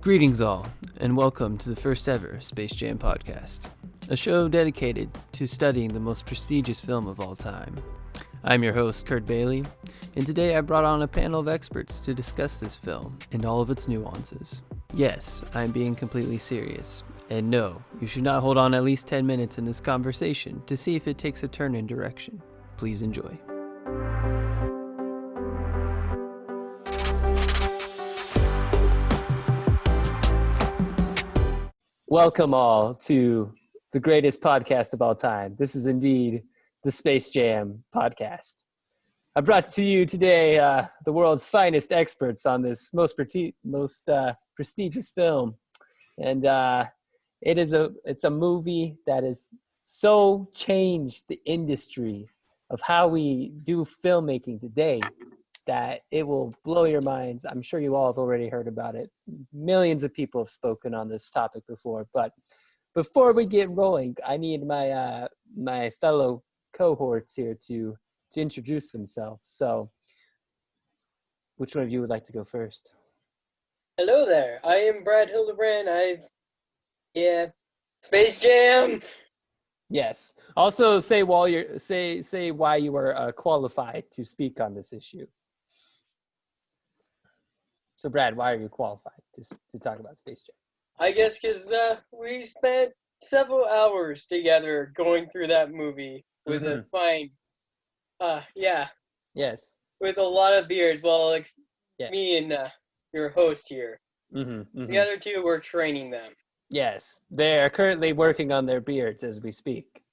Greetings all, and welcome to the first ever Space Jam podcast, a show dedicated to studying the most prestigious film of all time. I'm your host, Kurt Bailey, and today I brought on a panel of experts to discuss this film and all of its nuances. Yes, I'm being completely serious, and no, you should not hold on at least 10 minutes in this conversation to see if it takes a turn in direction. Please enjoy. Welcome all to the greatest podcast of all time. This is indeed the Space Jam podcast. I brought to you today the world's finest experts on this most prestigious film, and it's a movie that has so changed the industry of how we do filmmaking today that it will blow your minds. I'm sure you all have already heard about it. Millions of people have spoken on this topic before, but before we get rolling, I need my my fellow cohorts here to introduce themselves. So, which one of you would like to go first? Hello there. I am Brad Hilderbrand. Space Jam. Yes. Also, say why you were qualified to speak on this issue. So, Brad, why are you qualified to talk about Space Jam? I guess because we spent several hours together going through that movie with a fine, Yes. with a lot of beers. Well, Yes. me and your host here. The other two, were training them. Yes, they are currently working on their beards as we speak.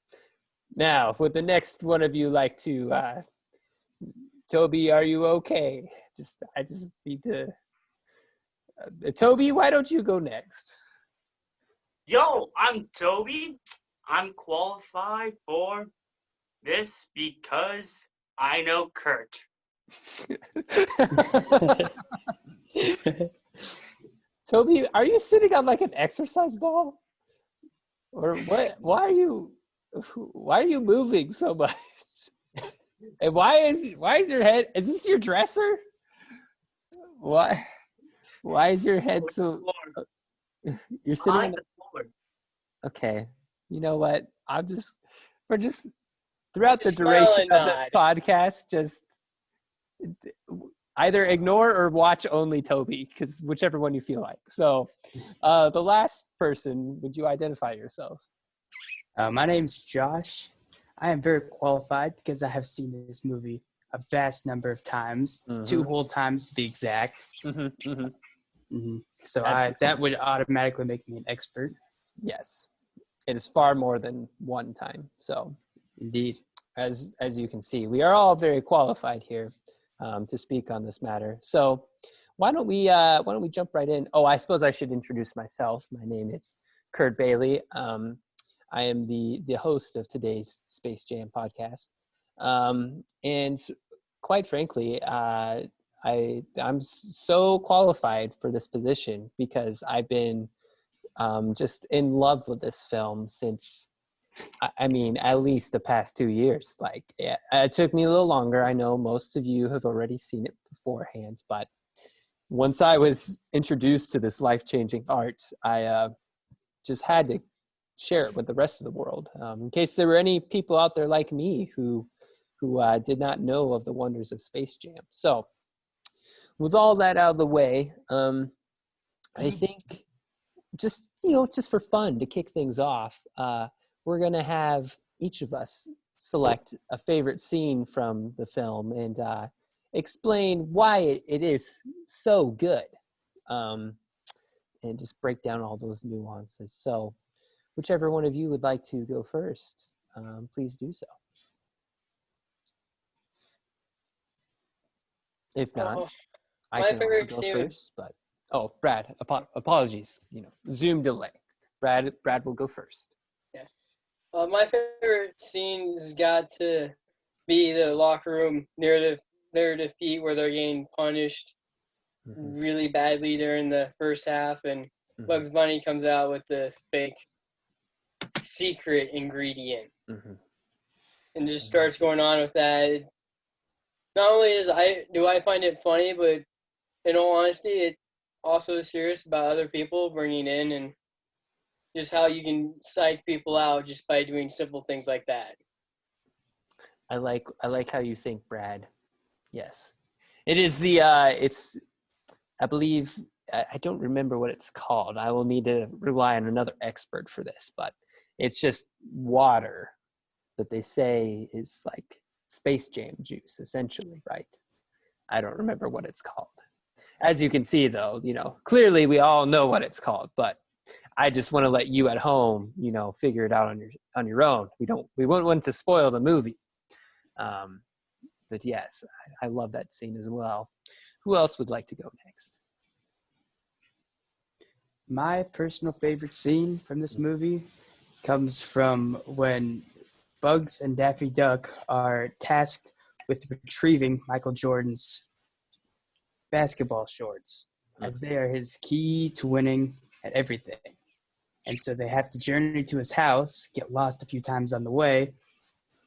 Now, would the next one of you like to, Toby, are you okay? I just need to, Toby, why don't you go next? Yo, I'm Toby. I'm qualified for this because I know Kurt. Toby, are you sitting on like an exercise ball? Or what? Why are you moving so much? And why is your head, is this your dresser? Why is your head so, you're sitting on the floor. Okay. You know what? We're just throughout the duration of this podcast, just either ignore or watch only Toby, because whichever one you feel like. So the last person, would you identify yourself? My name's Josh. I am very qualified because I have seen this movie a vast number of times, 2 whole times to be exact. So that would automatically make me an expert. Yes, it is far more than one time. So, indeed, as you can see, we are all very qualified here to speak on this matter. So, why don't we jump right in? Oh, I suppose I should introduce myself. My name is Kurt Bailey. I am the host of today's Space Jam podcast, and quite frankly, I'm so qualified for this position because I've been just in love with this film since, I mean, at least the past 2 years. Like, it took me a little longer. I know most of you have already seen it beforehand, but once I was introduced to this life-changing art, I just had to share it with the rest of the world. In case there were any people out there like me who did not know of the wonders of Space Jam. So, with all that out of the way, I think just for fun, to kick things off, we're going to have each of us select a favorite scene from the film and explain why it is so good, and just break down all those nuances. So whichever one of you would like to go first, please do so. If not, I can also go first, but Brad, apologies, Zoom delay. Brad will go first. Yes. My favorite scene has got to be the locker room near their defeat where they're getting punished really badly during the first half, and Bugs Bunny comes out with the fake secret ingredient and just starts going on with that. Not only do I find it funny, but in all honesty, also serious about other people bringing in and just how you can psych people out just by doing simple things like that. I like how you think, Brad. Yes. It is the it's I believe I don't remember what it's called. I will need to rely on another expert for this, but it's just water that they say is like Space Jam juice, essentially, right? I don't remember what it's called. As you can see, though, clearly we all know what it's called, but I just want to let you at home, figure it out on your own. We wouldn't want to spoil the movie. But yes, I love that scene as well. Who else would like to go next? My personal favorite scene from this movie comes from when Bugs and Daffy Duck are tasked with retrieving Michael Jordan's basketball shorts, as they are his key to winning at everything. And so they have to journey to his house, get lost a few times on the way,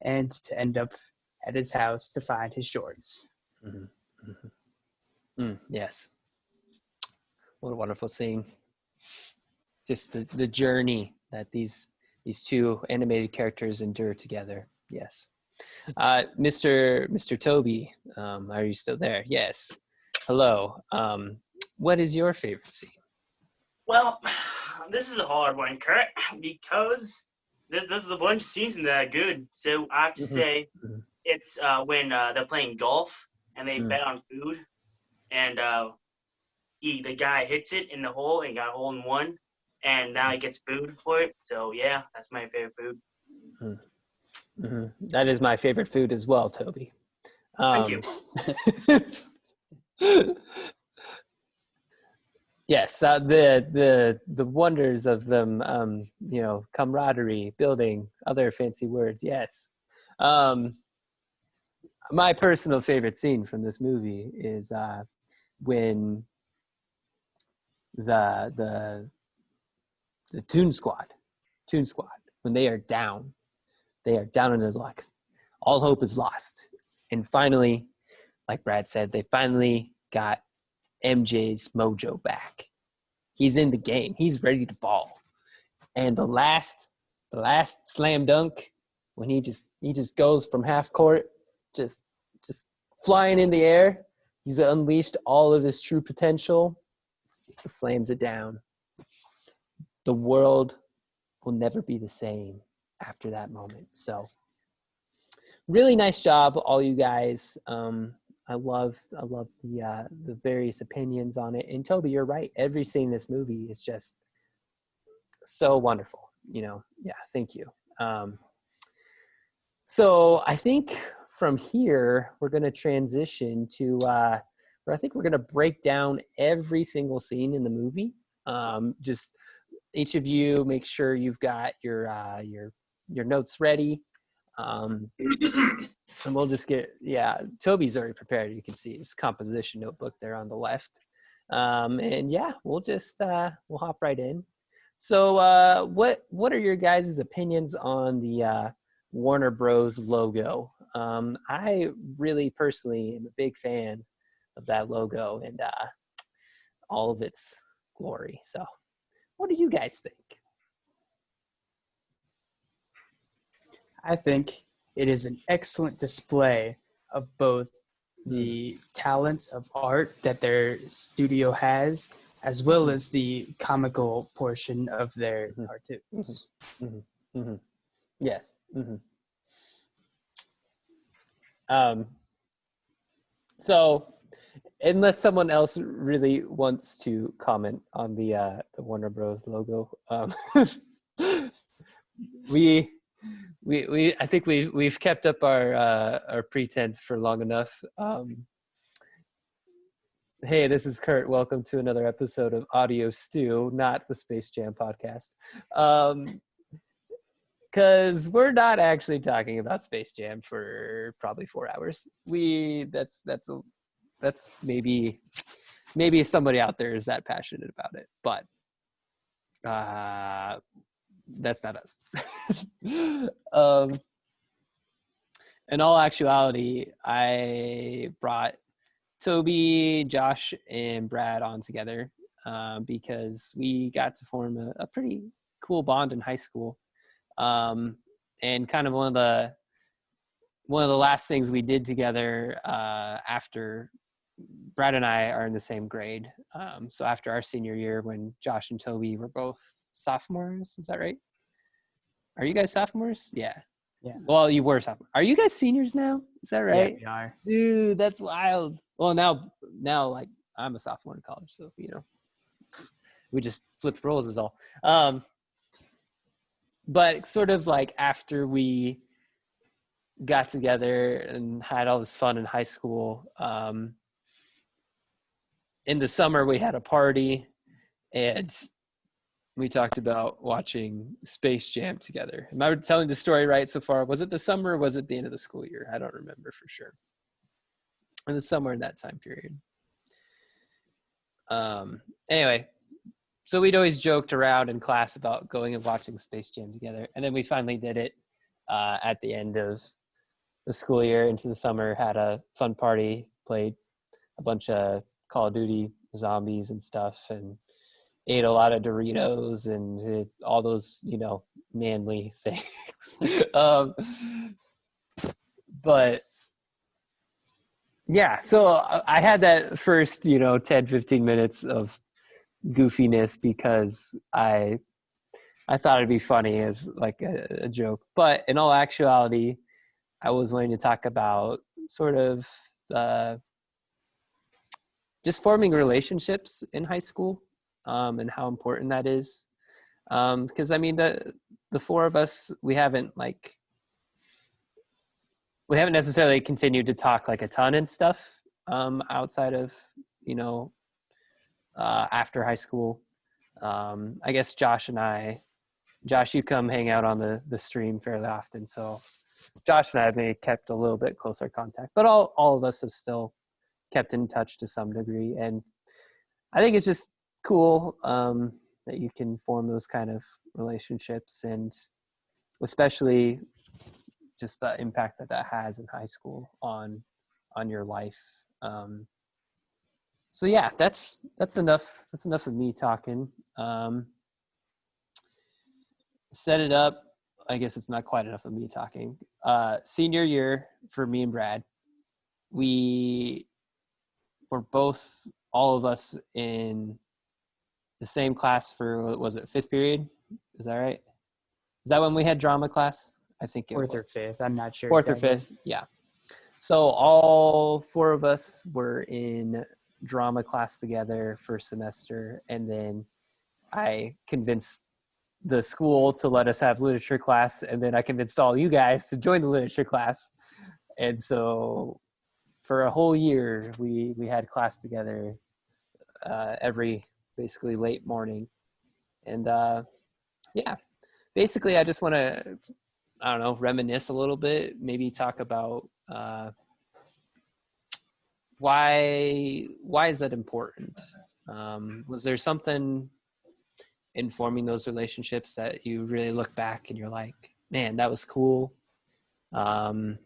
and to end up at his house to find his shorts. Mm-hmm. Mm-hmm. Yes. What a wonderful scene. Just the journey that these two animated characters endure together. Yes. Mr. Toby, are you still there? Yes. Hello. What is your favorite scene? Well, this is a hard one, Kurt, because there's a bunch of scenes that are good. So I have to say it's when they're playing golf and they bet on food, and the guy hits it in the hole and got a hole in one, and now he gets booed for it. So yeah, that's my favorite food. Mm-hmm. That is my favorite food as well, Toby. Thank you. Yes, the wonders of them, camaraderie, building, other fancy words. Yes. My personal favorite scene from this movie is when the TuneSquad, when they are down in the luck. All hope is lost. And finally, like Brad said, they finally got MJ's mojo back. He's in the game. He's ready to ball. And the last slam dunk, when he just goes from half court, just flying in the air. He's unleashed all of his true potential. Slams it down. The world will never be the same after that moment. So really nice job, all you guys. I love the various opinions on it. And Toby, you're right. Every scene in this movie is just so wonderful. Yeah, thank you. So I think from here we're going to transition to where I think we're going to break down every single scene in the movie. Just each of you make sure you've got your notes ready. And we'll just Toby's already prepared. You can see his composition notebook there on the left. And yeah, we'll just we'll hop right in. So what are your guys' opinions on the Warner Bros logo? I really personally am a big fan of that logo and all of its glory. So what do you guys think? I think it is an excellent display of both the talent of art that their studio has, as well as the comical portion of their cartoons. Mm-hmm. Mm-hmm. Yes. Mm-hmm. So, unless someone else really wants to comment on the Warner Bros logo, I think we've kept up our pretense for long enough. Hey, this is Kurt. Welcome to another episode of Audio Stew, not the Space Jam podcast. Because we're not actually talking about Space Jam for probably 4 hours. That's maybe somebody out there is that passionate about it, but that's not us. In all actuality, I brought Toby, Josh, and Brad on together because we got to form a pretty cool bond in high school. And kind of one of the last things we did together after Brad and I are in the same grade. So after our senior year, when Josh and Toby were both sophomores, is that right? Are you guys sophomores? Yeah. Well, you were sophomores. Are you guys seniors now? Is that right? Yeah, we are. Dude, that's wild. Well, now, like, I'm a sophomore in college, so we just flipped roles is all. But sort of like after we got together and had all this fun in high school, in the summer we had a party and we talked about watching Space Jam together. Am I telling the story right so far? Was it the summer or was it the end of the school year? I don't remember for sure. It was somewhere in that time period. Anyway, so we'd always joked around in class about going and watching Space Jam together. And then we finally did it at the end of the school year into the summer, had a fun party, played a bunch of Call of Duty zombies and stuff, and ate a lot of Doritos and did all those, manly things. But yeah, so I had that first, 10, 15 minutes of goofiness because I thought it'd be funny as like a joke. But in all actuality, I was wanting to talk about sort of just forming relationships in high school and how important that is. Because I mean, the four of us, we haven't necessarily continued to talk like a ton and stuff outside of, after high school. I guess Josh, you come hang out on the stream fairly often. So Josh and I have maybe kept a little bit closer contact, but all of us have still kept in touch to some degree. And I think it's just cool that you can form those kind of relationships, and especially just the impact that has in high school on your life. So yeah, that's enough. That's enough of me talking. Set it up. I guess it's not quite enough of me talking. Senior year for me and Brad, we were all of us in the same class for, what was it, fifth period? Is that right? Is that when we had drama class? I think it was. Fourth or fifth. I'm not sure. Fourth exactly. Or fifth, yeah. So all four of us were in drama class together first semester, and then I convinced the school to let us have literature class, and then I convinced all you guys to join the literature class. And so for a whole year, we had class together every basically late morning. And yeah, basically I just want to, I don't know, reminisce a little bit, maybe talk about why is that important? Was there something in forming those relationships that you really look back and you're like, man, that was cool? How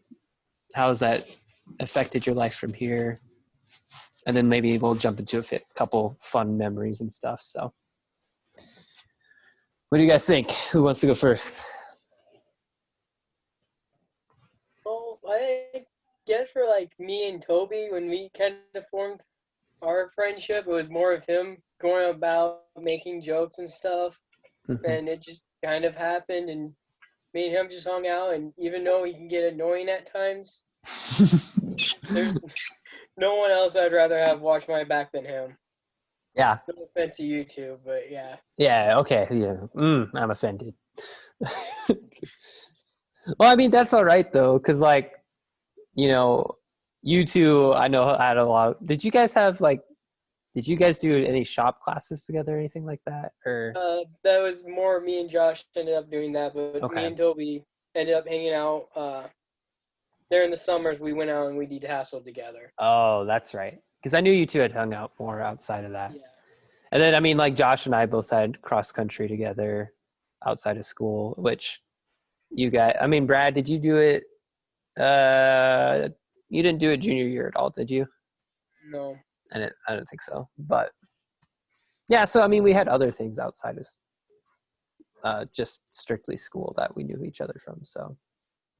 has that affected your life from here? And then maybe we'll jump into a couple fun memories and stuff. So what do you guys think? Who wants to go first? Well, I guess for like me and Toby, when we kind of formed our friendship, it was more of him going about making jokes and stuff. Mm-hmm. And it just kind of happened, and me and him just hung out. And even though he can get annoying at times, there's no one else I'd rather have watch my back than him. Yeah. No offense to you two, but yeah. Yeah, okay. Yeah. I'm offended. Well, I mean, that's all right, though, because, like, you two, I know, had a lot. Did you guys do any shop classes together or anything like that? Or that was more me and Josh ended up doing that, but okay. Me and Toby ended up hanging out. There in the summers, we went out and we did hassle together. Oh, that's right. Because I knew you two had hung out more outside of that. Yeah. And then, I mean, like Josh and I both had cross country together outside of school, which you guys, I mean, Brad, did you do it? You didn't do it junior year at all, did you? No. I don't think so. But Yeah, so I mean, we had other things outside of just strictly school that we knew each other from. So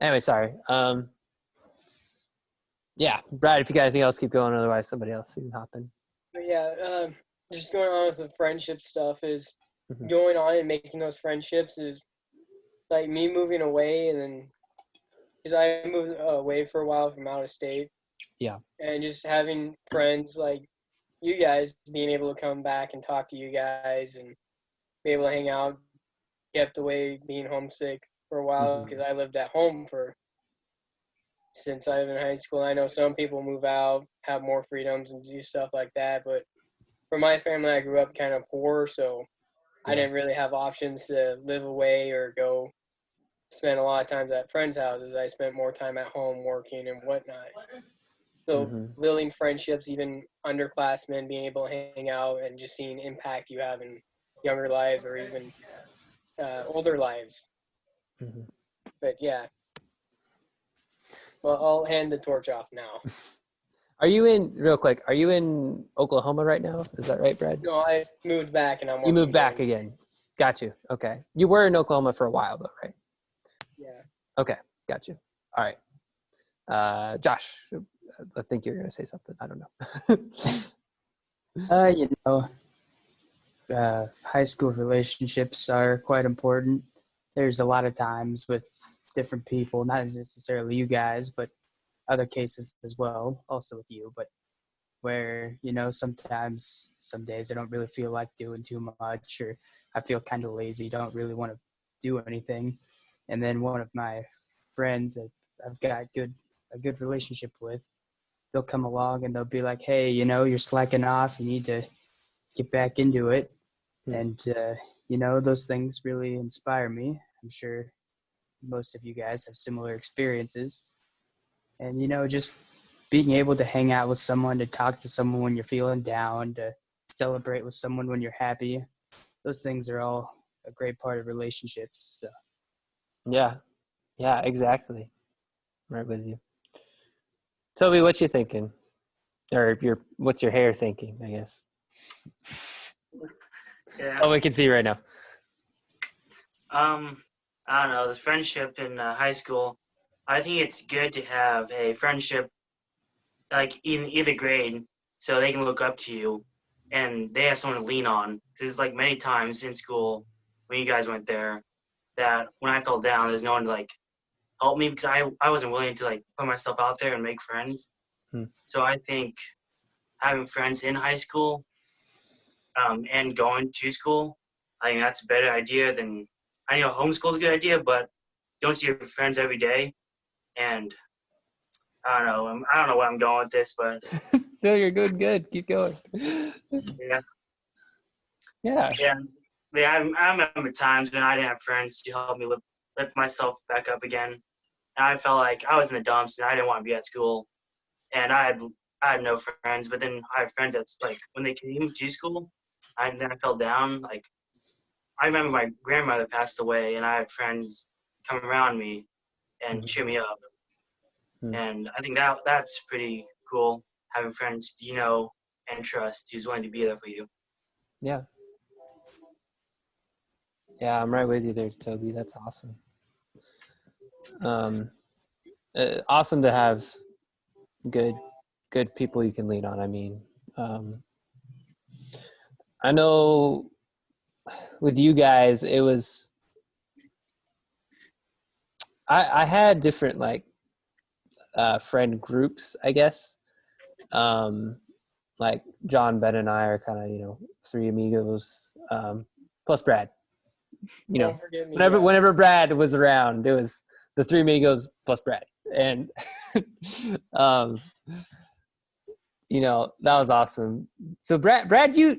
anyway, sorry. Yeah, Brad, if you got anything else, keep going. Otherwise, somebody else can hop in. But yeah, just going on with the friendship stuff is Mhm. going on and making those friendships is like me moving away, and then because I moved away for a while from out of state. Yeah. And just having friends like you guys being able to come back and talk to you guys and be able to hang out, kept away being homesick for a while because I lived at home since I was in high school. I know some people move out, have more freedoms and do stuff like that, but for my family, I grew up kind of poor, so I didn't really have options to live away or go spend a lot of times at friends' houses. I spent more time at home working and whatnot. So building friendships, even underclassmen, being able to hang out and just seeing impact you have in younger lives or even older lives. But yeah, well, I'll hand the torch off now. Are you in Oklahoma right now? Is that right, Brad? No, I moved back and I'm You working moved back Kansas. again. Got you. Okay. You were in Oklahoma for a while though, right? Yeah. Okay. Got you. All right. Josh, I think you're going to say something. I don't know. High school relationships are quite important. There's a lot of times with different people, not necessarily you guys, but other cases as well, also with you, but where, sometimes some days I don't really feel like doing too much, or I feel kind of lazy, don't really want to do anything. And then one of my friends that I've got a good relationship with, they'll come along and they'll be like, hey, you're slacking off, you need to get back into it. And, those things really inspire me. I'm sure most of you guys have similar experiences. And, just being able to hang out with someone, to talk to someone when you're feeling down, to celebrate with someone when you're happy, those things are all a great part of relationships. So. Yeah. Yeah, exactly. Right with you. Toby, what you thinking? Or what's your hair thinking, I guess? Yeah. Oh, we can see right now. I don't know. This friendship in high school, I think it's good to have a friendship like in either grade, so they can look up to you, and they have someone to lean on. Because like many times in school when you guys went there, that when I fell down, there's no one to like help me because I wasn't willing to like put myself out there and make friends. So I think having friends in high school and going to school, I think that's a better idea than I know homeschool is a good idea, but you don't see your friends every day, and I don't know. I don't know where I'm going with this, but No, you're good. Good. Keep going. yeah, Yeah. yeah. I remember times when I didn't have friends to help me lift myself back up again, and I felt like I was in the dumps and I didn't want to be at school, and I had no friends. But then I have friends that's like when they came to school, and then I fell down. Like I remember my grandmother passed away, and I had friends come around me and cheer me up. And I think that's pretty cool, having friends and trust who's willing to be there for you. Yeah. Yeah, I'm right with you there, Toby. That's awesome. Awesome to have good people you can lean on. I mean, I know with you guys, it was I had different like friend groups, I guess. Like John, Ben, and I are kind of three amigos plus Brad. Don't forget me. Whenever Brad was around, it was the three amigos plus Brad, and that was awesome. So Brad, you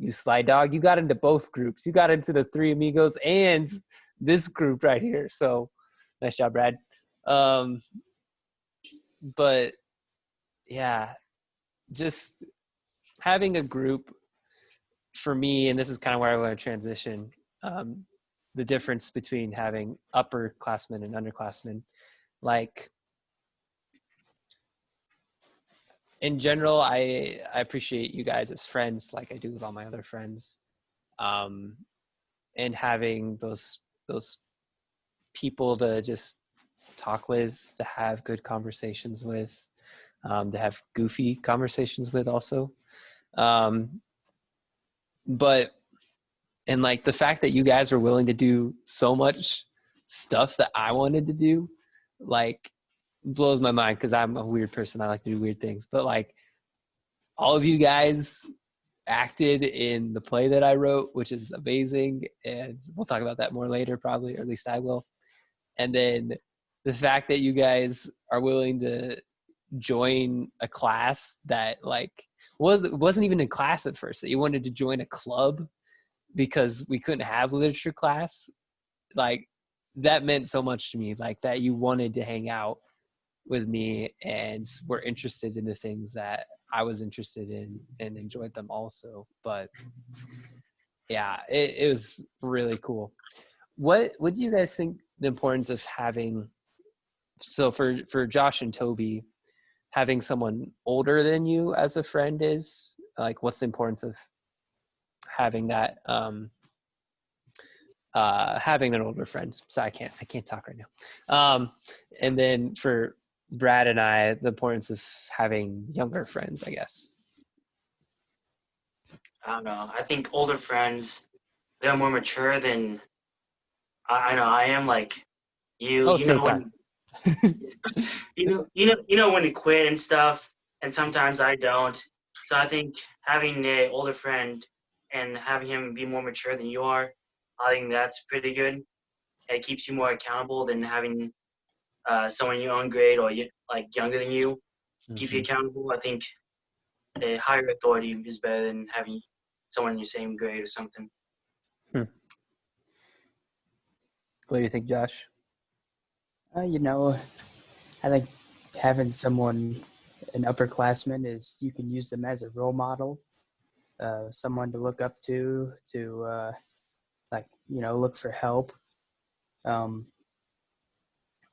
sly dog, you got into both groups. You got into the three amigos and this group right here. So nice job, Brad. But yeah, just having a group for me, and this is kind of where I want to transition, the difference between having upperclassmen and underclassmen. Like, in general, I appreciate you guys as friends, like I do with all my other friends, and having those people to just talk with, to have good conversations with, to have goofy conversations with also. But and like the fact that you guys were willing to do so much stuff that I wanted to do, like blows my mind because I'm a weird person. I like to do weird things, but like all of you guys acted in the play that I wrote, which is amazing. And we'll talk about that more later, probably, or at least I will. And then the fact that you guys are willing to join a class that like wasn't even in class at first, that you wanted to join a club because we couldn't have literature class, like that meant so much to me, like that you wanted to hang out with me and were interested in the things that I was interested in and enjoyed them also. But yeah, it was really cool. What do you guys think the importance of having, so for Josh and Toby, having someone older than you as a friend is? Like, what's the importance of having that having an older friend? So I can't talk right now. And then for Brad and I, the importance of having younger friends, I guess. I don't know. I think older friends, they're more mature than I know I am. Like you, Oh, you know same time. when you know when to quit and stuff, and sometimes I don't. So I think having an older friend and having him be more mature than you are, I think that's pretty good. It keeps you more accountable than having someone in your own grade or like younger than you keep you accountable. I think a higher authority is better than having someone in your same grade or something. What do you think, Josh? You know, I think having someone, an upperclassman, is you can use them as a role model, someone to look up to like, look for help.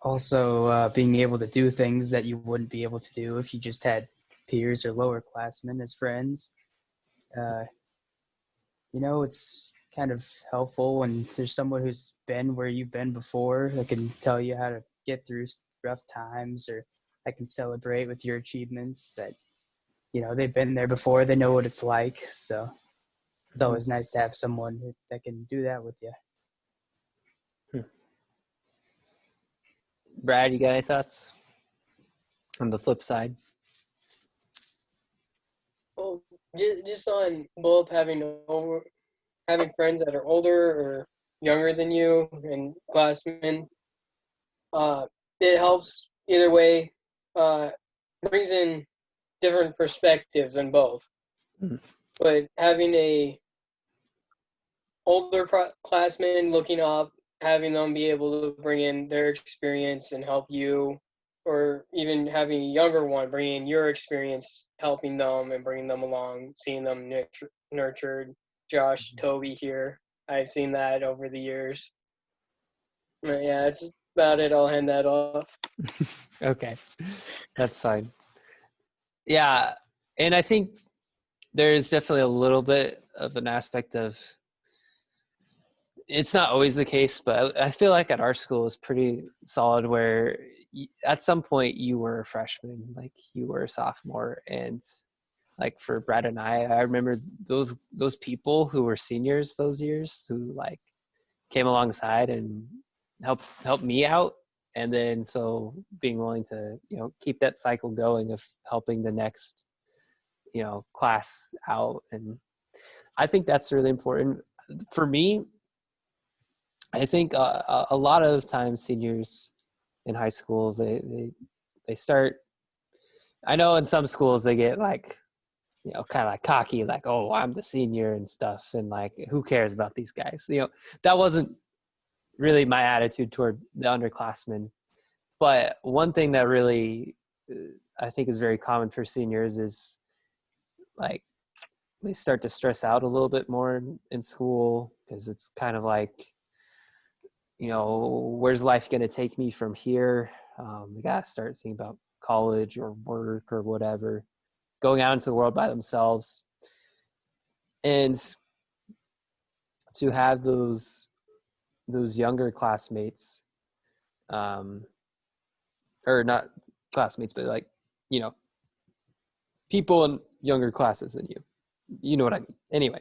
Also, being able to do things that you wouldn't be able to do if you just had peers or lower classmen as friends. It's kind of helpful when there's someone who's been where you've been before that can tell you how to get through rough times, or that can celebrate with your achievements, that, they've been there before. They know what it's like. So it's always nice to have someone that can do that with you. Brad, you got any thoughts on the flip side? Well, just on both having friends that are older or younger than you and classmen, it helps either way. Brings in different perspectives in both. But having a older classman looking up, having them be able to bring in their experience and help you, or even having a younger one bring in your experience, helping them and bringing them along, seeing them nurtured. Josh, Toby here, I've seen that over the years. But yeah, that's about it. I'll hand that off. Okay, that's fine. Yeah, and I think there's definitely a little bit of an aspect of, it's not always the case, but I feel like at our school it's pretty solid where at some point you were a freshman, like you were a sophomore. And like for Brad and I remember those people who were seniors those years who like came alongside and helped me out. And then so being willing to, keep that cycle going of helping the next, class out. And I think that's really important. For me, I think a lot of times seniors in high school, they start, I know in some schools they get like, kind of like cocky, like, oh, I'm the senior and stuff. And like, who cares about these guys? That wasn't really my attitude toward the underclassmen. But one thing that really I think is very common for seniors is like they start to stress out a little bit more in school, because it's kind of like, where's life going to take me from here? We got to start thinking about college or work or whatever. going out into the world by themselves. And to have those younger classmates, or not classmates, but like, you know, people in younger classes than you know what I mean. Anyway,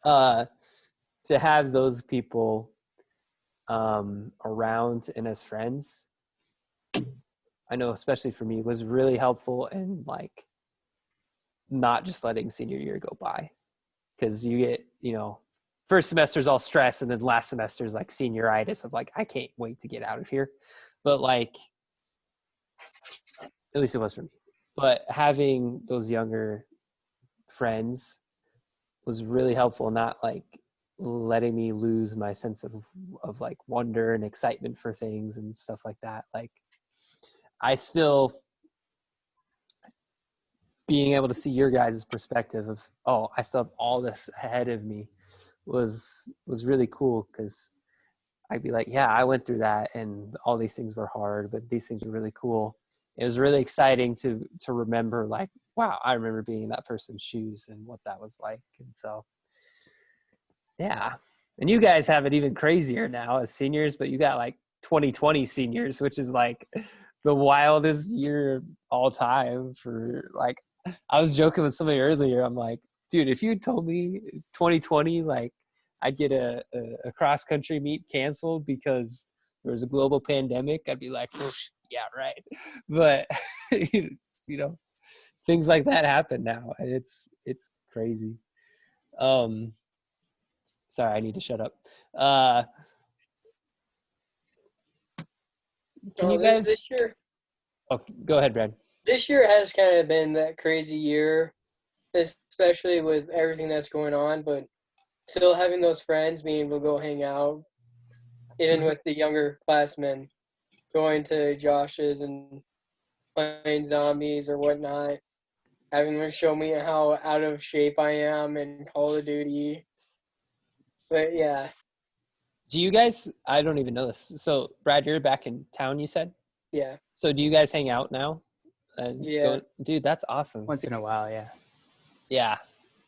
to have those people around and as friends, I know especially for me, was really helpful in like not just letting senior year go by, because you get, you know, first semester is all stress, and then last semester is like senioritis of like, I can't wait to get out of here. But like, at least it was for me. But having those younger friends was really helpful, not like letting me lose my sense of like wonder and excitement for things and stuff like that. Like, I still being able to see your guys' perspective of, oh, I still have all this ahead of me was really cool, because I'd be like, yeah, I went through that and all these things were hard, but these things were really cool. It was really exciting to remember, like, wow, I remember being in that person's shoes and what that was like. And so, yeah. And you guys have it even crazier now as seniors, but you got like 2020 seniors, which is like the wildest year all time for like, I was joking with somebody earlier. I'm like, dude, if you told me 2020, like I'd get a cross country meet canceled because there was a global pandemic, I'd be like, oh, yeah, right. But it's, you know, things like that happen now, and it's crazy. Sorry, I need to shut up. Can you guys? This year? Oh, go ahead, Brad. This year has kind of been that crazy year, especially with everything that's going on, but still having those friends, being able to go hang out, even with the younger classmen, going to Josh's and playing zombies or whatnot, having them show me how out of shape I am in Call of Duty. But yeah. Do you guys, I don't even know this. So Brad, you're back in town, you said? Yeah. So do you guys hang out now? Yeah. Dude, that's awesome. Once in a while, yeah. Yeah.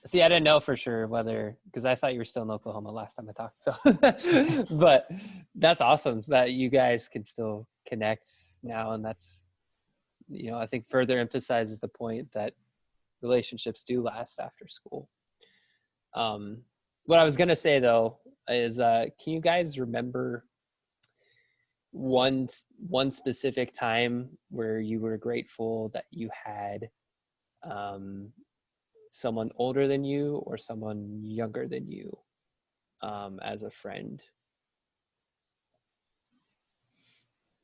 See, I didn't know for sure whether, because I thought you were still in Oklahoma last time I talked. So, but that's awesome that you guys can still connect now. And that's, you know, I think further emphasizes the point that relationships do last after school. What I was going to say though, is, can you guys remember one specific time where you were grateful that you had, someone older than you or someone younger than you as a friend?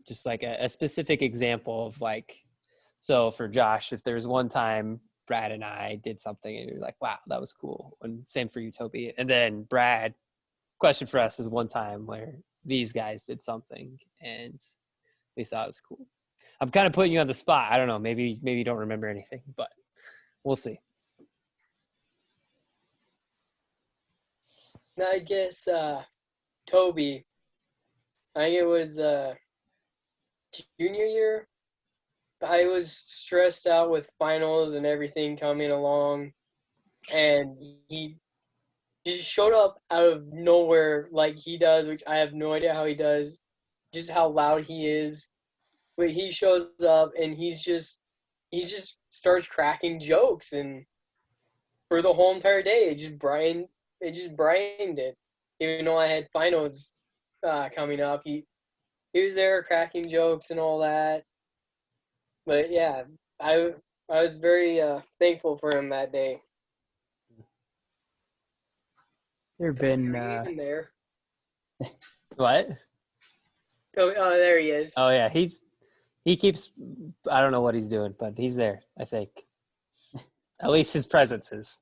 Just like a specific example of like, so for Josh, if there's one time Brad and I did something and you're like, wow, that was cool. And same for you, Toby. And then Brad, question for us is one time where these guys did something and we thought it was cool. I'm kind of putting you on the spot. I don't know. Maybe you don't remember anything, but we'll see. I guess Toby, I think it was junior year. I was stressed out with finals and everything coming along, and he just showed up out of nowhere like he does, which I have no idea how he does, just how loud he is. But he shows up and he just starts cracking jokes, and for the whole entire day it just brightened it. Even though I had finals coming up, he was there cracking jokes and all that. But yeah, I was very thankful for him that day. There have been Even there. What? Oh, there he is. Oh yeah, he keeps, I don't know what he's doing, but he's there, I think. At least his presence is.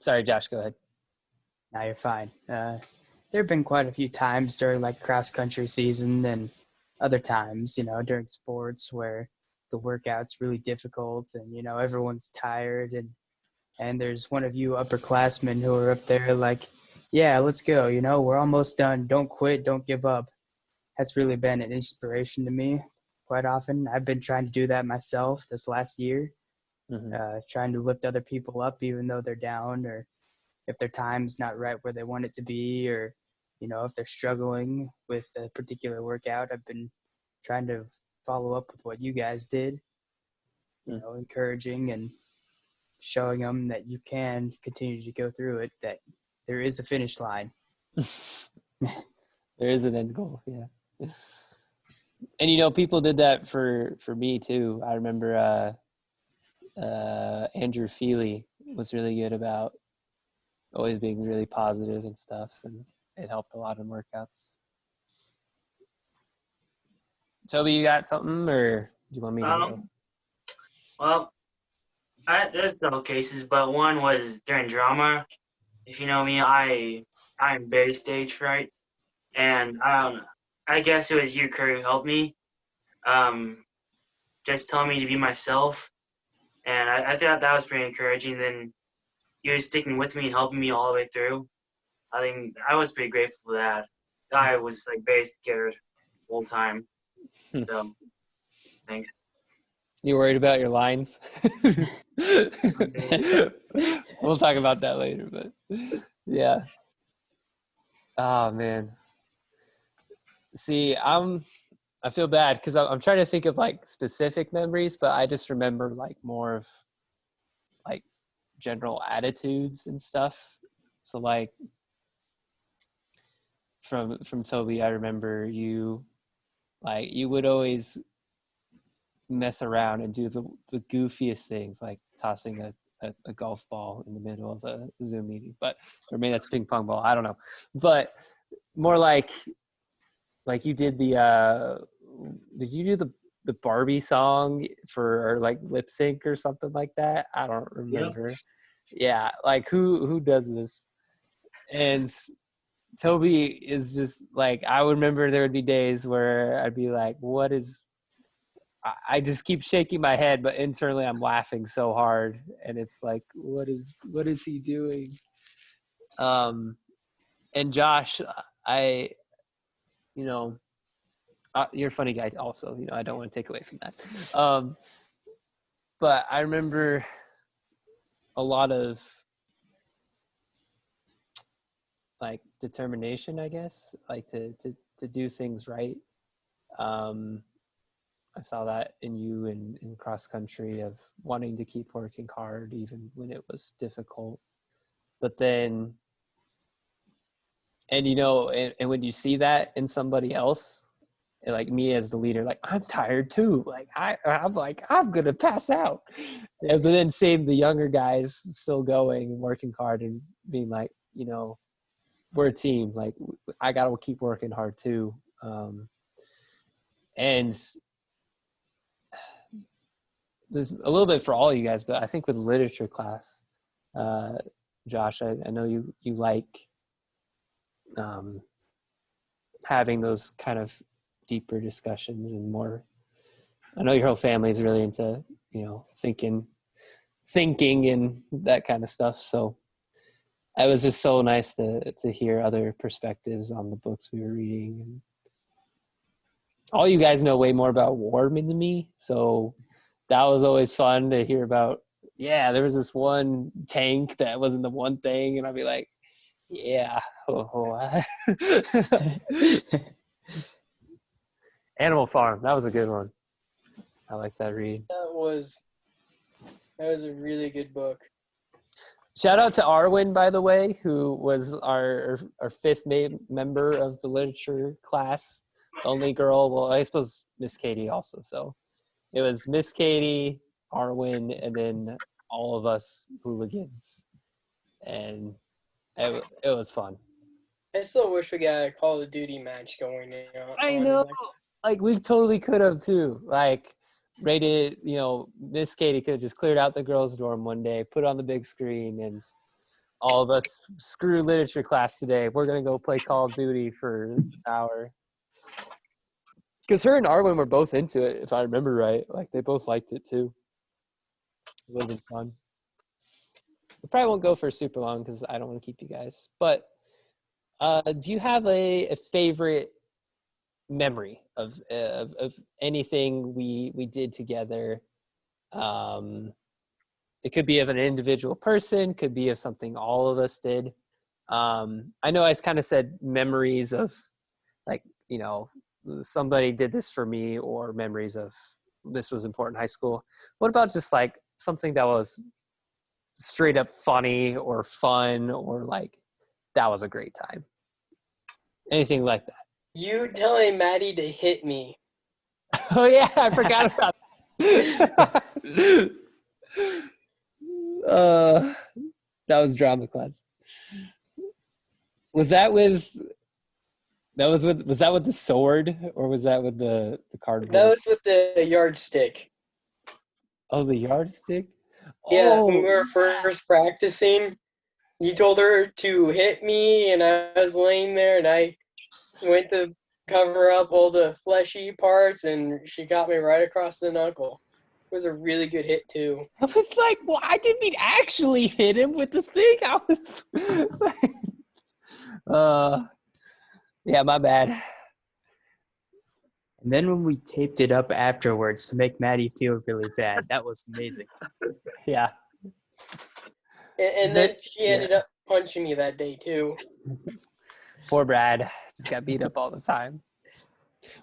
Sorry, Josh, go ahead. No, you're fine. There have been quite a few times during like cross country season and other times, you know, during sports where the workout's really difficult and, you know, everyone's tired and there's one of you upperclassmen who are up there like, yeah, let's go. You know, we're almost done. Don't quit. Don't give up. That's really been an inspiration to me. quite often. I've been trying to do that myself this last year, trying to lift other people up even though they're down, or if their time's not right where they want it to be, or, you know, if they're struggling with a particular workout. I've been trying to follow up with what you guys did, you know, encouraging and showing them that you can continue to go through it, that there is a finish line. There is an end goal, yeah. And, you know, people did that for me, too. I remember Andrew Feely was really good about always being really positive and stuff, and it helped a lot in workouts. Toby, you got something, or do you want me to go? Well, there's several cases, but one was during drama. If you know me, I'm very stage fright, and I guess it was you, Curry, who helped me. Just telling me to be myself, and I thought that was pretty encouraging. Then you were sticking with me and helping me all the way through. I think I was pretty grateful for that. I was like very scared the whole time. So, thanks. You worried about your lines? We'll talk about that later, but yeah. Oh man. See, I feel bad because I'm trying to think of like specific memories, but I just remember like more of like general attitudes and stuff. So like from Toby, I remember you would always mess around and do the goofiest things, like tossing a golf ball in the middle of a Zoom meeting. But or maybe that's a ping pong ball, I don't know. But more like you did did you do the Barbie song or like lip sync or something like that? I don't remember. Yep. Yeah, like who does this? And Toby is just like, I would remember there would be days where I'd be like, what is, I just keep shaking my head, but internally I'm laughing so hard. And it's like, what is he doing? And Josh, you're a funny guy also, I don't want to take away from that. But I remember a lot of like determination, I guess, like to do things right. I saw that in you in cross country of wanting to keep working hard even when it was difficult. But then, and when you see that in somebody else, like me as the leader, like I'm tired too. Like I'm like, I'm gonna pass out. And then seeing the younger guys still going and working hard and being like, we're a team. Like I gotta keep working hard too. And there's a little bit for all you guys, but I think with literature class, Josh, I know you like having those kind of deeper discussions and more. I know your whole family is really into thinking and that kind of stuff. So it was just so nice to hear other perspectives on the books we were reading. And all you guys know way more about Warman than me, so that was always fun to hear about. Yeah, there was this one tank that wasn't the one thing, and I'd be like, yeah. Animal Farm, that was a good one. I like that read. That was a really good book. Shout out to Arwen, by the way, who was our fifth member of the literature class. Only girl. Well, I suppose Miss Katie also. So it was Miss Katie, Arwen, and then all of us hooligans, and it was fun. I still wish we got a Call of Duty match going. I know, like we totally could have too. Like rated, Miss Katie could have just cleared out the girls' dorm one day, put on the big screen, and all of us, screw literature class today. We're gonna go play Call of Duty for an hour. Because her and Arwen were both into it, if I remember right. Like, they both liked it, too. It would have been fun. We probably won't go for super long because I don't want to keep you guys. But do you have a favorite memory of anything we did together. It could be of an individual person, could be of something all of us did. I know I kind of said memories of, like, you know, somebody did this for me, or memories of this was important in high school. What about just like something that was straight up funny or fun, or like that was a great time? Anything like that? You telling Maddie to hit me. Oh yeah, I forgot about that. That was drama class. Was that with the sword, or was that with the cardboard? That was with the yardstick. Oh, the yardstick? Yeah, Oh, when we were first practicing, you told her to hit me, and I was laying there, and I went to cover up all the fleshy parts, and she got me right across the knuckle. It was a really good hit, too. I was like, well, I didn't mean actually hit him with the stick. I was yeah, my bad. And then when we taped it up afterwards to make Maddie feel really bad, that was amazing. Yeah. And then she ended up punching me that day, too. Poor Brad. Just got beat up all the time.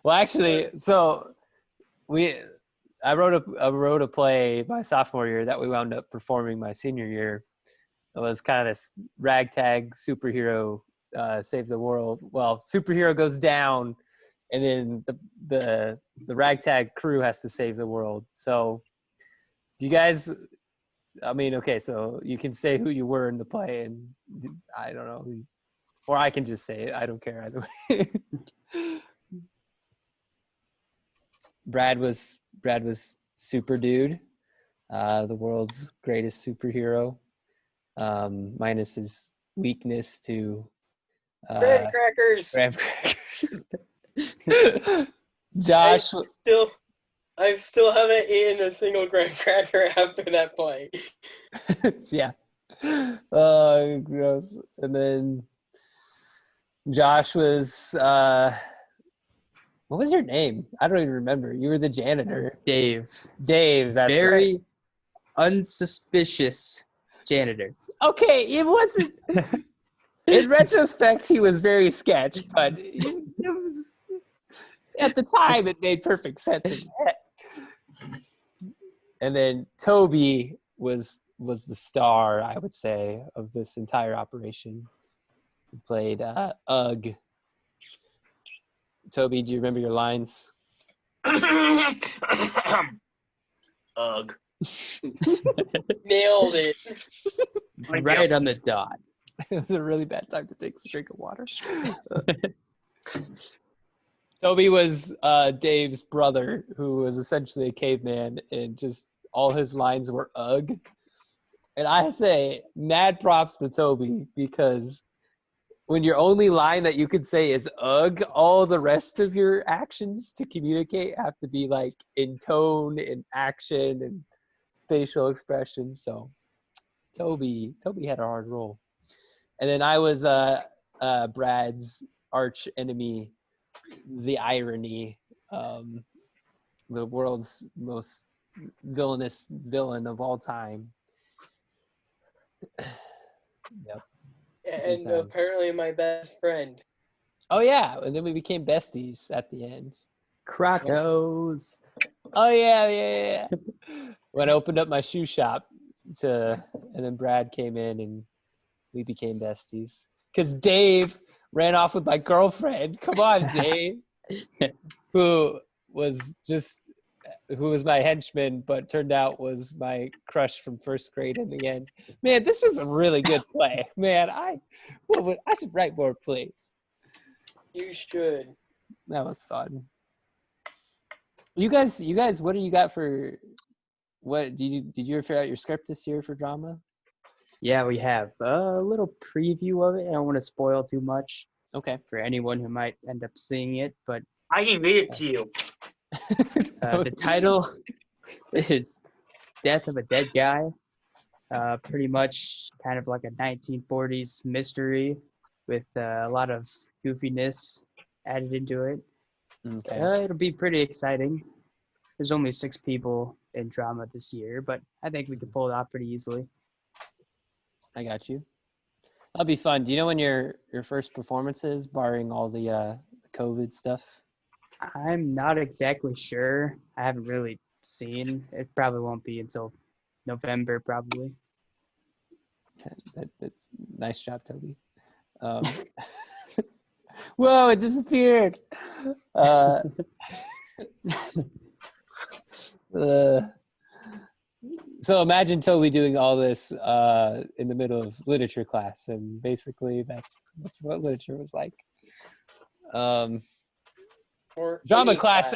Well, actually, so I wrote a play my sophomore year that we wound up performing my senior year. It was kind of this ragtag superhero save the world. Well, superhero goes down, and then the ragtag crew has to save the world. So, do you guys? I mean, okay, so you can say who you were in the play, and I don't know, or I can just say it. I don't care either way. Brad was super dude, the world's greatest superhero, minus his weakness to Graham crackers! graham crackers. Josh, I still haven't eaten a single graham cracker after that play. yeah. Oh, gross. And then Josh was what was your name? I don't even remember. You were the janitor. Dave. Dave, that's Very right. unsuspicious janitor. Okay, it wasn't. In retrospect, he was very sketch, but it was, at the time, it made perfect sense in my head. And then Toby was the star, I would say, of this entire operation. He played Ugg. Toby, do you remember your lines? Ugh. Nailed it. Right on the dot. It was a really bad time to take a drink of water. Toby was Dave's brother, who was essentially a caveman, and just all his lines were ugh. And I say mad props to Toby, because when your only line that you could say is ugh, all the rest of your actions to communicate have to be like in tone and action and facial expressions. So Toby had a hard role. And then I was Brad's arch enemy, the irony, the world's most villainous villain of all time. Yep. And apparently my best friend. Oh yeah, and then we became besties at the end. Crocos. Oh yeah. When I opened up my shoe shop, and then Brad came in and we became besties. Because Dave ran off with my girlfriend. Come on, Dave. who was my henchman, but turned out was my crush from first grade in the end. Man, this was a really good play. Man, I should write more plays. You should. That was fun. You guys, what do you got for? What did you ever figure out your script this year for drama? Yeah, we have a little preview of it. I don't want to spoil too much. Okay. For anyone who might end up seeing it, but I can read it to you. The title is Death of a Dead Guy. Pretty much kind of like a 1940s mystery with a lot of goofiness added into it. Okay. It'll be pretty exciting. There's only 6 people in drama this year, but I think we can pull it off pretty easily. I got you. That'll be fun. Do you know when your first performance is, barring all the COVID stuff? I'm not exactly sure. I haven't really seen. It probably won't be until November, probably. That's nice job, Toby. Whoa! It disappeared. So imagine Toby doing all this in the middle of literature class, and basically that's what literature was like. Or Drama any class,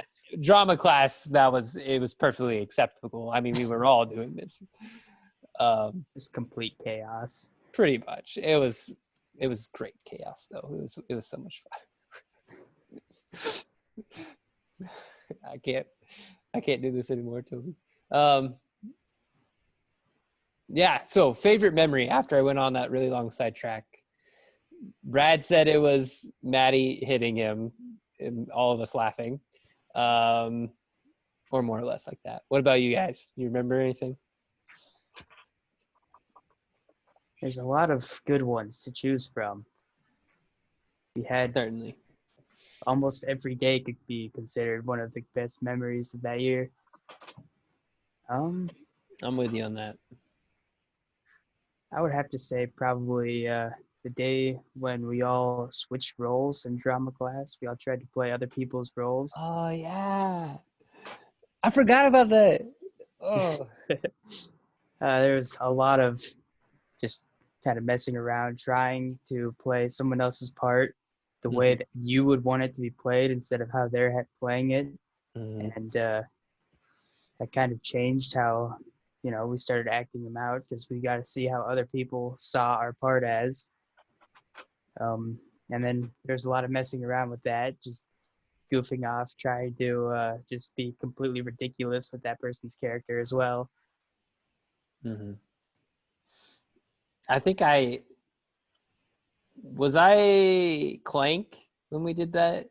it was perfectly acceptable. I mean, we were all doing this. Just complete chaos. Pretty much. It was great chaos though. It was so much fun. I can't do this anymore, Toby. Yeah, so favorite memory after I went on that really long sidetrack. Brad said it was Maddie hitting him and all of us laughing. Or more or less like that. What about you guys? Do you remember anything? There's a lot of good ones to choose from. We had Certainly. almost every day could be considered one of the best memories of that year. I'm with you on that. I would have to say probably the day when we all switched roles in drama class. We all tried to play other people's roles. Oh yeah. I forgot about that. Oh. There was a lot of just kind of messing around, trying to play someone else's part the way that you would want it to be played instead of how they're playing it. And that kind of changed how, we started acting them out because we got to see how other people saw our part as. And then there's a lot of messing around with that, just goofing off, trying to just be completely ridiculous with that person's character as well. I think was Clank when we did that?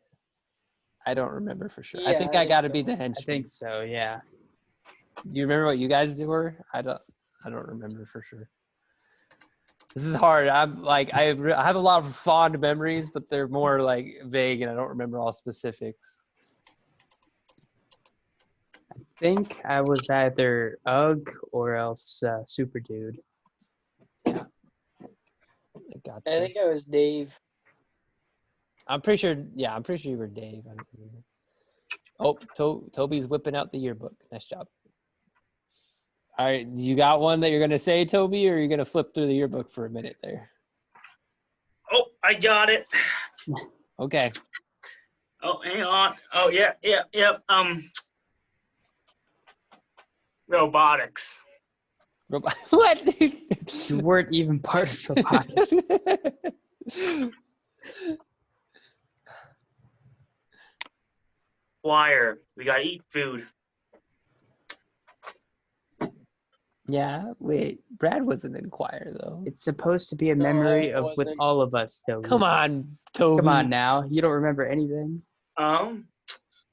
I don't remember for sure. Yeah, I think I got to so. be the henchman. I think so, yeah. Do you remember what you guys were? I don't remember for sure. This is hard. I'm like I have a lot of fond memories, but they're more like vague, and I don't remember all specifics. I think I was either Ugg or else Super Dude. Yeah. I think I was Dave. I'm pretty sure you were Dave. I don't remember. Oh, Toby's whipping out the yearbook. Nice job. All right, you got one that you're going to say, Toby, or are you going to flip through the yearbook for a minute there? Oh, I got it. Okay. Oh, hang on. Oh, yeah. Robotics. What? You weren't even part of robotics. Flyer. We got to eat food. Yeah, wait. Brad wasn't in choir, though. It's supposed to be a memory I with wasn't. all of us, Toby. Come on, Toby. Come on now. You don't remember anything?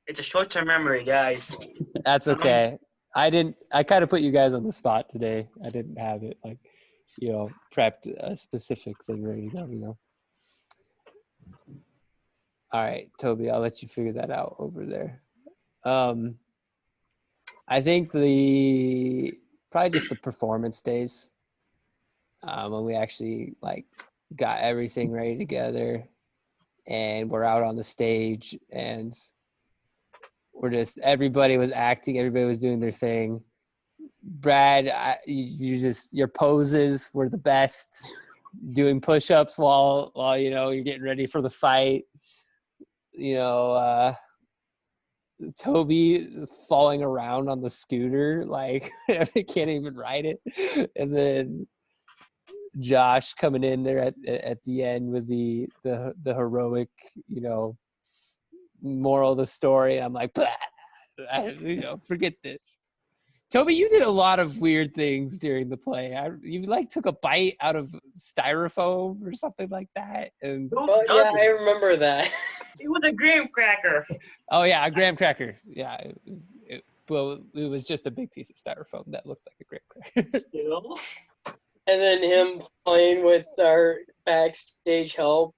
It's a short-term memory, guys. That's okay. I kind of put you guys on the spot today. I didn't have it, prepped a specific thing ready to go, All right, Toby, I'll let you figure that out over there. I think probably just the performance days when we actually got everything ready together and we're out on the stage and everybody was acting, everybody was doing their thing. Brad, your poses were the best, doing push-ups while you're getting ready for the fight. Toby falling around on the scooter, I can't even ride it. And then Josh coming in there at the end with the heroic, moral of the story. And I'm like, forget this. Toby, you did a lot of weird things during the play. You took a bite out of styrofoam or something like that. And Oh yeah, I remember that. It was a graham cracker. Oh yeah, a graham cracker. Yeah. Well, it was just a big piece of styrofoam that looked like a graham cracker. And then him playing with our backstage help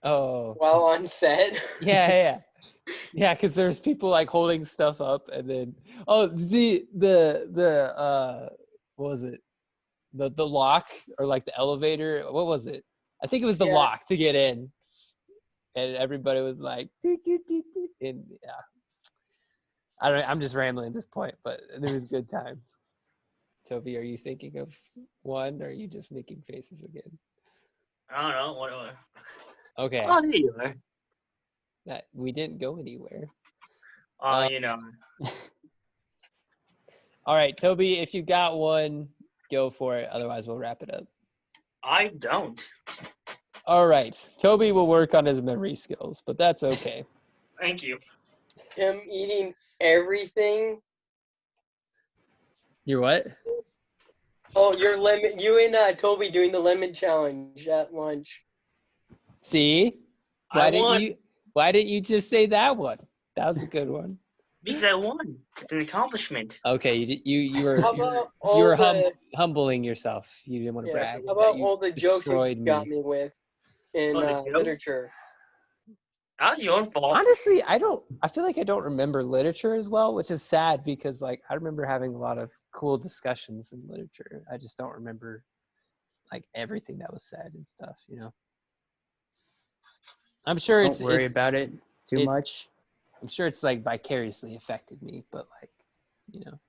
Oh. while on set. Yeah. Because there's people like holding stuff up, and then what was it? The lock or like the elevator? What was it? I think it was the lock to get in, and everybody was like, "Doo, doo, doo, doo," and yeah. I don't know. I'm just rambling at this point, but there was good times. Toby, are you thinking of one, or are you just making faces again? I don't know. What? Okay. Oh, there you are. That we didn't go anywhere. Oh, All right, Toby, if you got one, go for it. Otherwise, we'll wrap it up. I don't. All right. Toby will work on his memory skills, but that's okay. Thank you. Him eating everything. You're what? Oh, your lemon. You and Toby doing the lemon challenge at lunch. See? I won. Why didn't you just say that one? That was a good one. Because I won. It's an accomplishment. Okay, you were How about you were all the humbling yourself. You didn't want to brag. How about that you all the jokes you destroyed got me with in literature? That was your own fault. Honestly, I feel like I don't remember literature as well, which is sad because like I remember having a lot of cool discussions in literature. I just don't remember like everything that was said and stuff, you know. I'm sure Don't worry about it too much. I'm sure it's like vicariously affected me, but like, you know,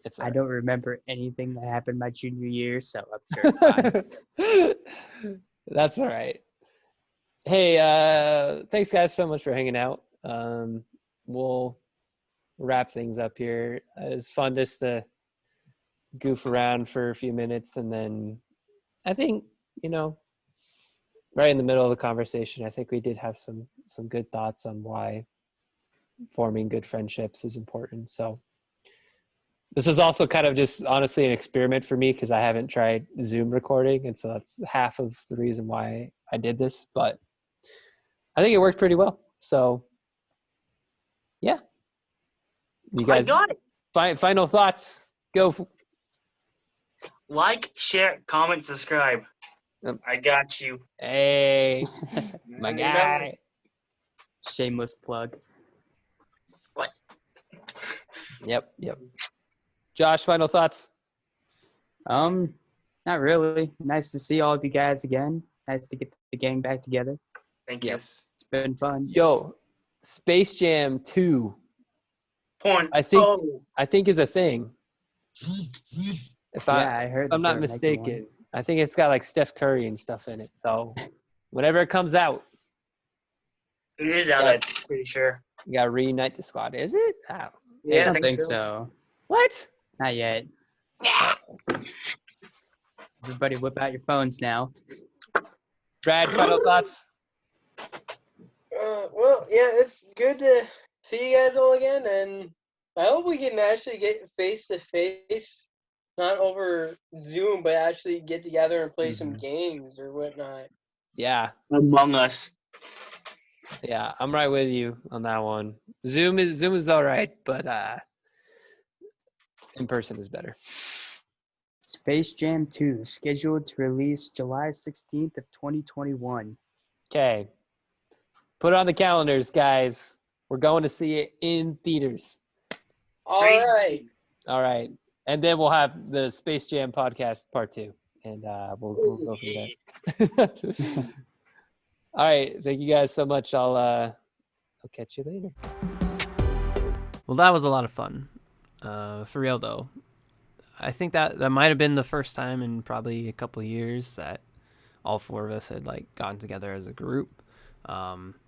it's I don't remember anything that happened my junior year, so I'm sure it's fine. That's all right. Hey, thanks guys so much for hanging out. We'll wrap things up here. It was fun just to goof around for a few minutes, and then I think, you know, right in the middle of the conversation, I think we did have some good thoughts on why forming good friendships is important. So this is also kind of just honestly an experiment for me because I haven't tried Zoom recording, and so that's half of the reason why I did this, but I think it worked pretty well. So yeah, you guys I got it. Final thoughts. Go. Like, share, comment, subscribe. I got you. Hey, my guy. Shameless plug. What? Yep. Josh, final thoughts? Not really. Nice to see all of you guys again. Nice to get the gang back together. Thank you. Yes. It's been fun. Yo, Space Jam 2. Porn. I think is a thing. I heard. I'm not mistaken. I think it's got like Steph Curry and stuff in it. So whenever it comes out, it is out. I'm pretty sure. You gotta reunite the squad. Is it? Oh. Yeah, I don't think so. What? Not yet. Everybody whip out your phones now. Brad, final thoughts? Well, yeah, it's good to see you guys all again, and I hope we can actually get face to face, not over Zoom, but actually get together and play some games or whatnot. Yeah. Among Us. Yeah, I'm right with you on that one. Zoom is all right, but in person is better. Space Jam 2 scheduled to release July 16th of 2021. Okay. Put it on the calendars, guys. We're going to see it in theaters. All right. And then we'll have the Space Jam podcast part 2. And we'll go from there. All right. Thank you guys so much. I'll catch you later. Well, that was a lot of fun. For real, though. I think that might have been the first time in probably a couple of years that all four of us had like gotten together as a group.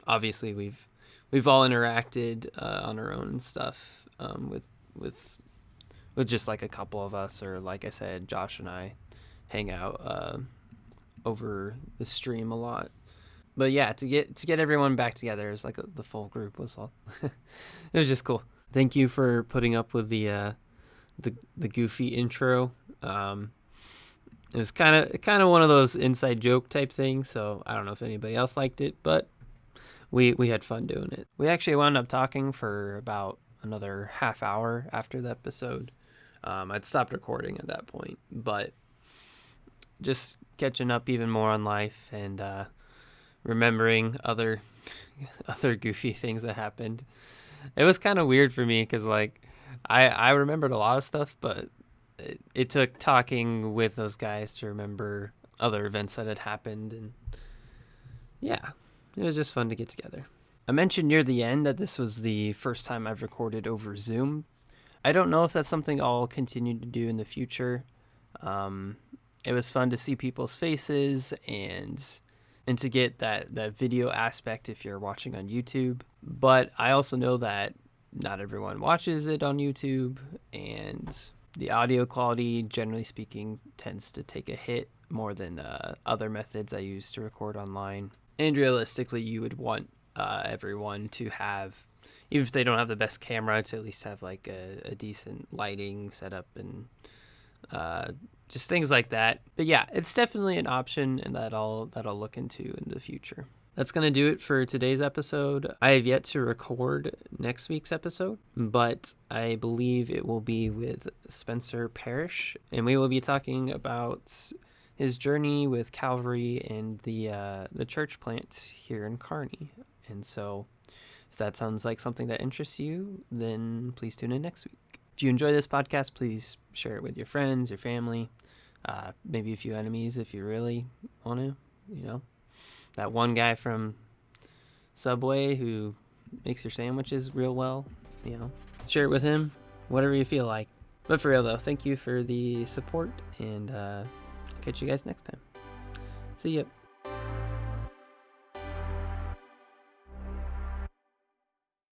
Obviously, we've all interacted on our own stuff with just like a couple of us, or like I said, Josh and I hang out over the stream a lot. But yeah, to get everyone back together as like the full group was all it was just cool. Thank you for putting up with the goofy intro. It was kind of one of those inside joke type things, so I don't know if anybody else liked it, but we had fun doing it. We actually wound up talking for about another half hour after the episode. I'd stopped recording at that point, but just catching up even more on life and remembering other goofy things that happened. It was kind of weird for me because like I remembered a lot of stuff, but it took talking with those guys to remember other events that had happened, and yeah, it was just fun to get together. I mentioned near the end that this was the first time I've recorded over Zoom. I don't know if that's something I'll continue to do in the future. It was fun to see people's faces and to get that video aspect if you're watching on YouTube. But I also know that not everyone watches it on YouTube, and the audio quality, generally speaking, tends to take a hit more than other methods I use to record online. And realistically, you would want everyone to have, even if they don't have the best camera, to at least have like a decent lighting setup and just things like that. But yeah, it's definitely an option, and that I'll look into in the future. That's going to do it for today's episode. I have yet to record next week's episode, but I believe it will be with Spencer Parrish, and we will be talking about his journey with Calvary and the church plant here in Kearney. And so if that sounds like something that interests you, then please tune in next week. If you enjoy this podcast, please share it with your friends, your family, maybe a few enemies if you really want to, you know. That one guy from Subway who makes your sandwiches real well, you know. Share it with him, whatever you feel like. But for real, though, thank you for the support, and I'll catch you guys next time. See ya.